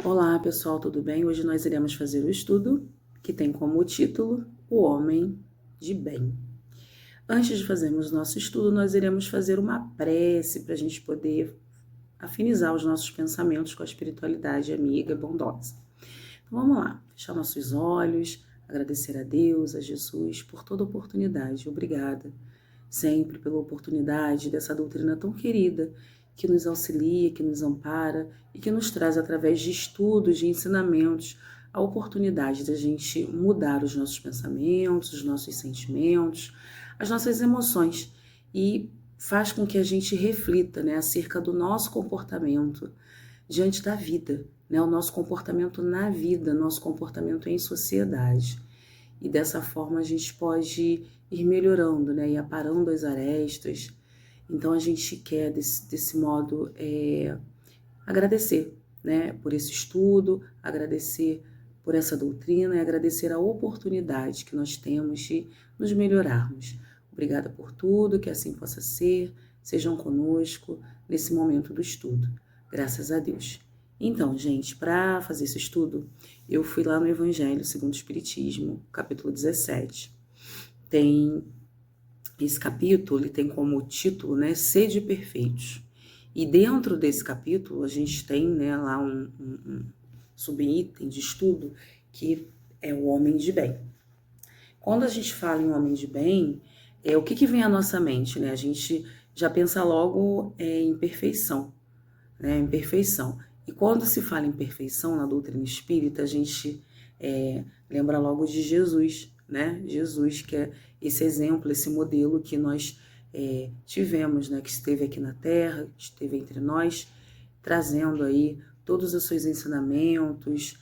Olá pessoal, tudo bem? Hoje nós iremos fazer o estudo que tem como título O Homem de Bem. Antes de fazermos o nosso estudo, nós iremos fazer uma prece para a gente poder afinizar os nossos pensamentos com a espiritualidade amiga e bondosa. Então vamos lá, fechar nossos olhos, agradecer a Deus, a Jesus por toda oportunidade. Obrigada sempre pela oportunidade dessa doutrina tão querida que nos auxilia, que nos ampara e que nos traz através de estudos, de ensinamentos, a oportunidade da gente mudar os nossos pensamentos, os nossos sentimentos, as nossas emoções e faz com que a gente reflita, acerca do nosso comportamento diante da vida, o nosso comportamento na vida, nosso comportamento em sociedade. E dessa forma a gente pode ir melhorando, e aparando as arestas. Então a gente quer desse modo agradecer, por esse estudo, agradecer por essa doutrina e agradecer a oportunidade que nós temos de nos melhorarmos. Obrigada por tudo, que assim possa ser. Sejam conosco nesse momento do estudo. Graças a Deus. Então, gente, para fazer esse estudo, eu fui lá no Evangelho segundo o Espiritismo, capítulo 17. Esse capítulo ele tem como título, Sede Perfeitos. E dentro desse capítulo, a gente tem lá um subitem de estudo que é o homem de bem. Quando a gente fala em homem de bem, o que vem à nossa mente? A gente já pensa logo em perfeição, em perfeição. E quando se fala em perfeição na doutrina espírita, a gente lembra logo de Jesus, Jesus, que é esse exemplo, esse modelo que nós tivemos, que esteve aqui na Terra, esteve entre nós, trazendo aí todos os seus ensinamentos,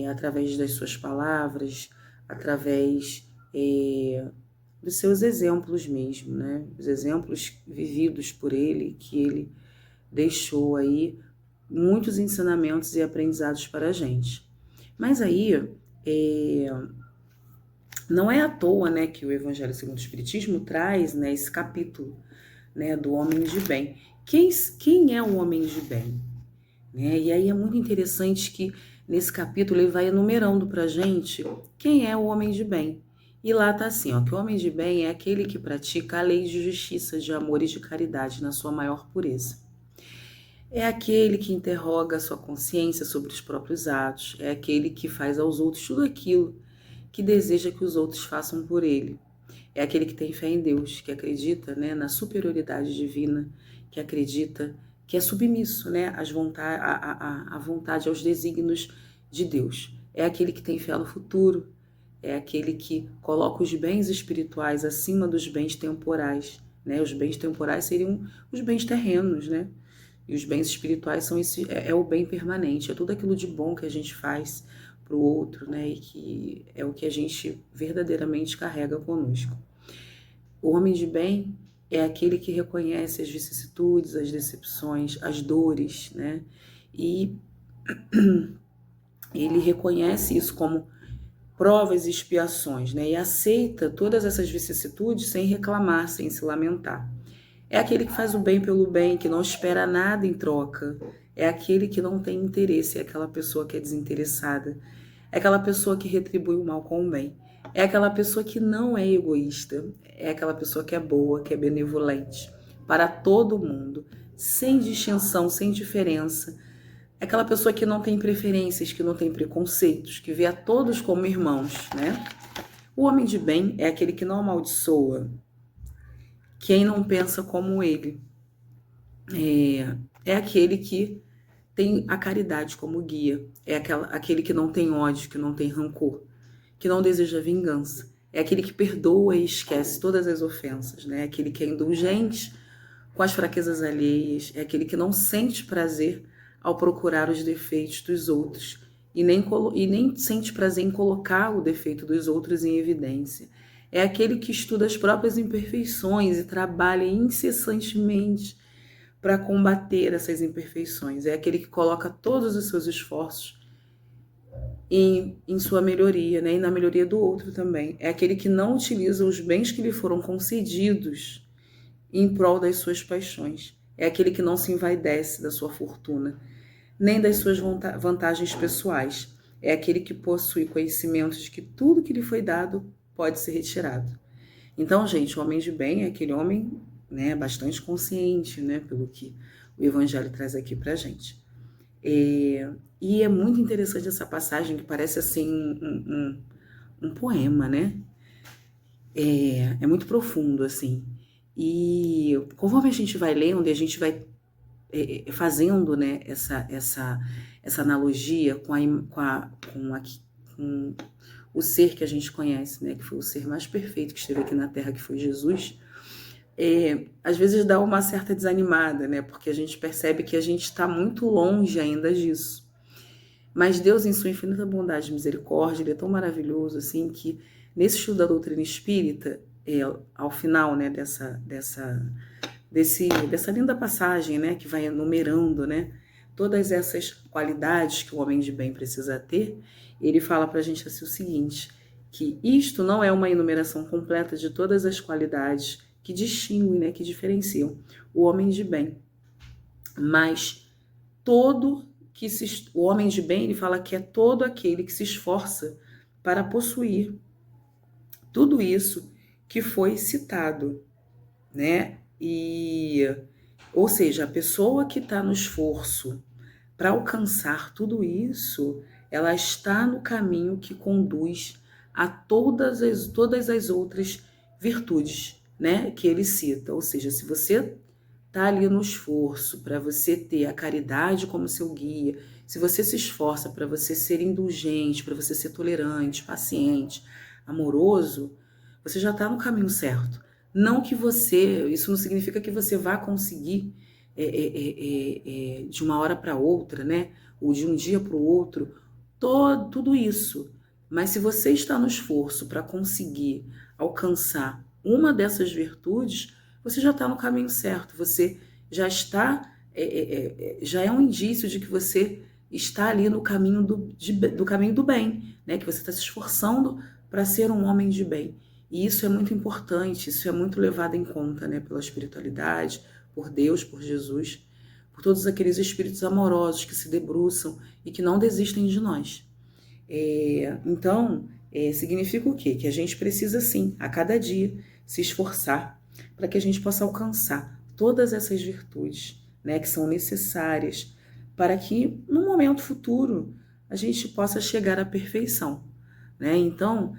através das suas palavras, através dos seus exemplos mesmo, os exemplos vividos por ele, que ele deixou aí muitos ensinamentos e aprendizados para a gente. Mas aí, não é à toa, que o Evangelho segundo o Espiritismo traz, esse capítulo, do homem de bem. Quem é o homem de bem? E aí é muito interessante que nesse capítulo ele vai enumerando para a gente quem é o homem de bem. E lá está assim, que o homem de bem é aquele que pratica a lei de justiça, de amor e de caridade na sua maior pureza. É aquele que interroga a sua consciência sobre os próprios atos, é aquele que faz aos outros tudo aquilo que deseja que os outros façam por ele. É aquele que tem fé em Deus, que acredita na superioridade divina, que acredita que é submisso à vontade, aos desígnios de Deus. É aquele que tem fé no futuro, é aquele que coloca os bens espirituais acima dos bens temporais. Os bens temporais seriam os bens terrenos, E os bens espirituais são o bem permanente, é tudo aquilo de bom que a gente faz para o outro, e que é o que a gente verdadeiramente carrega conosco. O homem de bem é aquele que reconhece as vicissitudes, as decepções, as dores, E ele reconhece isso como provas e expiações, E aceita todas essas vicissitudes sem reclamar, sem se lamentar. É aquele que faz o bem pelo bem, que não espera nada em troca. É aquele que não tem interesse, é aquela pessoa que é desinteressada. É aquela pessoa que retribui o mal com o bem. É aquela pessoa que não é egoísta. É aquela pessoa que é boa, que é benevolente para todo mundo, sem distinção, sem diferença. É aquela pessoa que não tem preferências, que não tem preconceitos, que vê a todos como irmãos, O homem de bem é aquele que não amaldiçoa quem não pensa como ele. É aquele que tem a caridade como guia. É aquele que não tem ódio, que não tem rancor, que não deseja vingança. É aquele que perdoa e esquece todas as ofensas. É aquele que é indulgente com as fraquezas alheias. É aquele que não sente prazer ao procurar os defeitos dos outros e nem sente prazer em colocar o defeito dos outros em evidência. É aquele que estuda as próprias imperfeições e trabalha incessantemente para combater essas imperfeições. É aquele que coloca todos os seus esforços em sua melhoria, e na melhoria do outro também. É aquele que não utiliza os bens que lhe foram concedidos em prol das suas paixões. É aquele que não se envaidece da sua fortuna, nem das suas vantagens pessoais. É aquele que possui conhecimento de que tudo que lhe foi dado pode ser retirado. Então, gente, o homem de bem é aquele homem, né, bastante consciente, né, pelo que o Evangelho traz aqui pra gente. E é muito interessante essa passagem, que parece assim um poema, né? É muito profundo, assim. E conforme a gente vai lendo e a gente vai fazendo, né, essa analogia com o ser que a gente conhece, né, que foi o ser mais perfeito que esteve aqui na Terra, que foi Jesus, às vezes dá uma certa desanimada, né, porque a gente percebe que a gente está muito longe ainda disso. Mas Deus, em sua infinita bondade e misericórdia, ele é tão maravilhoso, assim, que nesse estudo da doutrina espírita, ao final, né, dessa linda passagem, né, que vai enumerando, né, todas essas qualidades que o homem de bem precisa ter, ele fala para a gente assim o seguinte, que isto não é uma enumeração completa de todas as qualidades que distinguem, né, que diferenciam o homem de bem, mas o homem de bem, ele fala que é todo aquele que se esforça para possuir tudo isso que foi citado, né? Ou seja, a pessoa que está no esforço para alcançar tudo isso, ela está no caminho que conduz a todas as outras virtudes, né, que ele cita. Ou seja, se você está ali no esforço para você ter a caridade como seu guia, se você se esforça para você ser indulgente, para você ser tolerante, paciente, amoroso, você já está no caminho certo. Não que isso não significa que você vá conseguir de uma hora para outra, né? Ou de um dia para o outro, tudo isso. Mas se você está no esforço para conseguir alcançar uma dessas virtudes, você já está no caminho certo. Você já está, já é um indício de que você está ali no caminho do caminho do bem, né? Que você está se esforçando para ser um homem de bem. E isso é muito importante, isso é muito levado em conta, né, pela espiritualidade, por Deus, por Jesus, por todos aqueles espíritos amorosos que se debruçam e que não desistem de nós. Então, significa o quê? Que a gente precisa, sim, a cada dia, se esforçar para que a gente possa alcançar todas essas virtudes, né, que são necessárias para que, no momento futuro, a gente possa chegar à perfeição. Né? Então,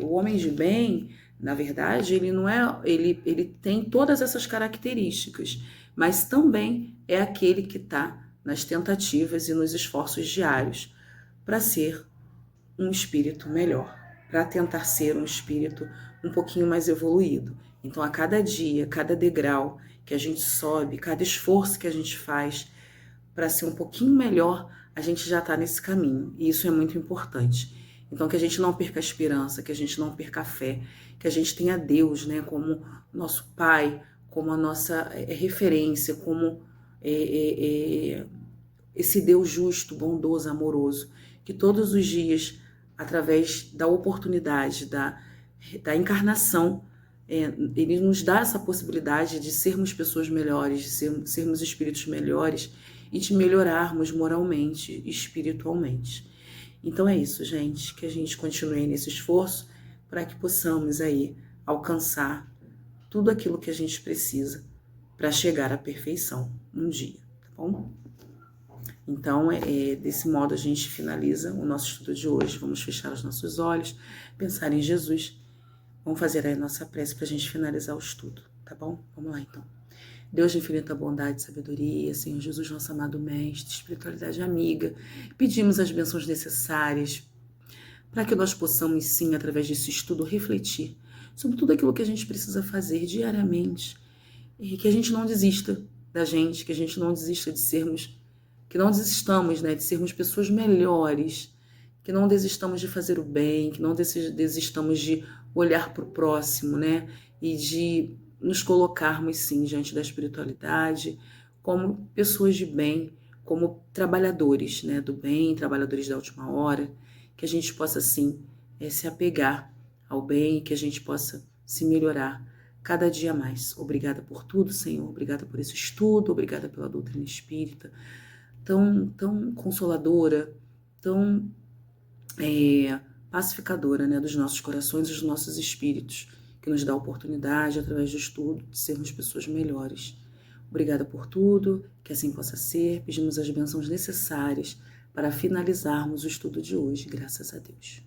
o homem de bem, na verdade, ele não é, ele tem todas essas características, mas também é aquele que está nas tentativas e nos esforços diários para ser um espírito melhor, para tentar ser um espírito um pouquinho mais evoluído. Então, a cada dia, cada degrau que a gente sobe, cada esforço que a gente faz para ser um pouquinho melhor, a gente já está nesse caminho. E isso é muito importante. Então, que a gente não perca a esperança, que a gente não perca a fé, que a gente tenha Deus, né, como nosso Pai, como a nossa referência, como esse Deus justo, bondoso, amoroso, que todos os dias, através da oportunidade, da encarnação, ele nos dá essa possibilidade de sermos pessoas melhores, de sermos espíritos melhores e de melhorarmos moralmente e espiritualmente. Então é isso, gente, que a gente continue nesse esforço para que possamos aí alcançar tudo aquilo que a gente precisa para chegar à perfeição um dia, tá bom? Então, desse modo a gente finaliza o nosso estudo de hoje. Vamos fechar os nossos olhos, pensar em Jesus. Vamos fazer aí a nossa prece para a gente finalizar o estudo, tá bom? Vamos lá, então. Deus de infinita bondade e sabedoria, Senhor Jesus, nosso amado Mestre, espiritualidade amiga, pedimos as bênçãos necessárias para que nós possamos, sim, através desse estudo, refletir sobre tudo aquilo que a gente precisa fazer diariamente e que a gente não desista da gente, que a gente não desista de sermos, que não desistamos, né, de sermos pessoas melhores, que não desistamos de fazer o bem, que não desistamos de olhar para o próximo, né, e de nos colocarmos, sim, diante da espiritualidade, como pessoas de bem, como trabalhadores, né, do bem, trabalhadores da última hora, que a gente possa, sim, se apegar ao bem, que a gente possa se melhorar cada dia mais. Obrigada por tudo, Senhor, obrigada por esse estudo, obrigada pela doutrina espírita, tão consoladora, tão pacificadora, né, dos nossos corações e dos nossos espíritos, que nos dá a oportunidade, através do estudo, de sermos pessoas melhores. Obrigada por tudo, que assim possa ser. Pedimos as bênçãos necessárias para finalizarmos o estudo de hoje, graças a Deus.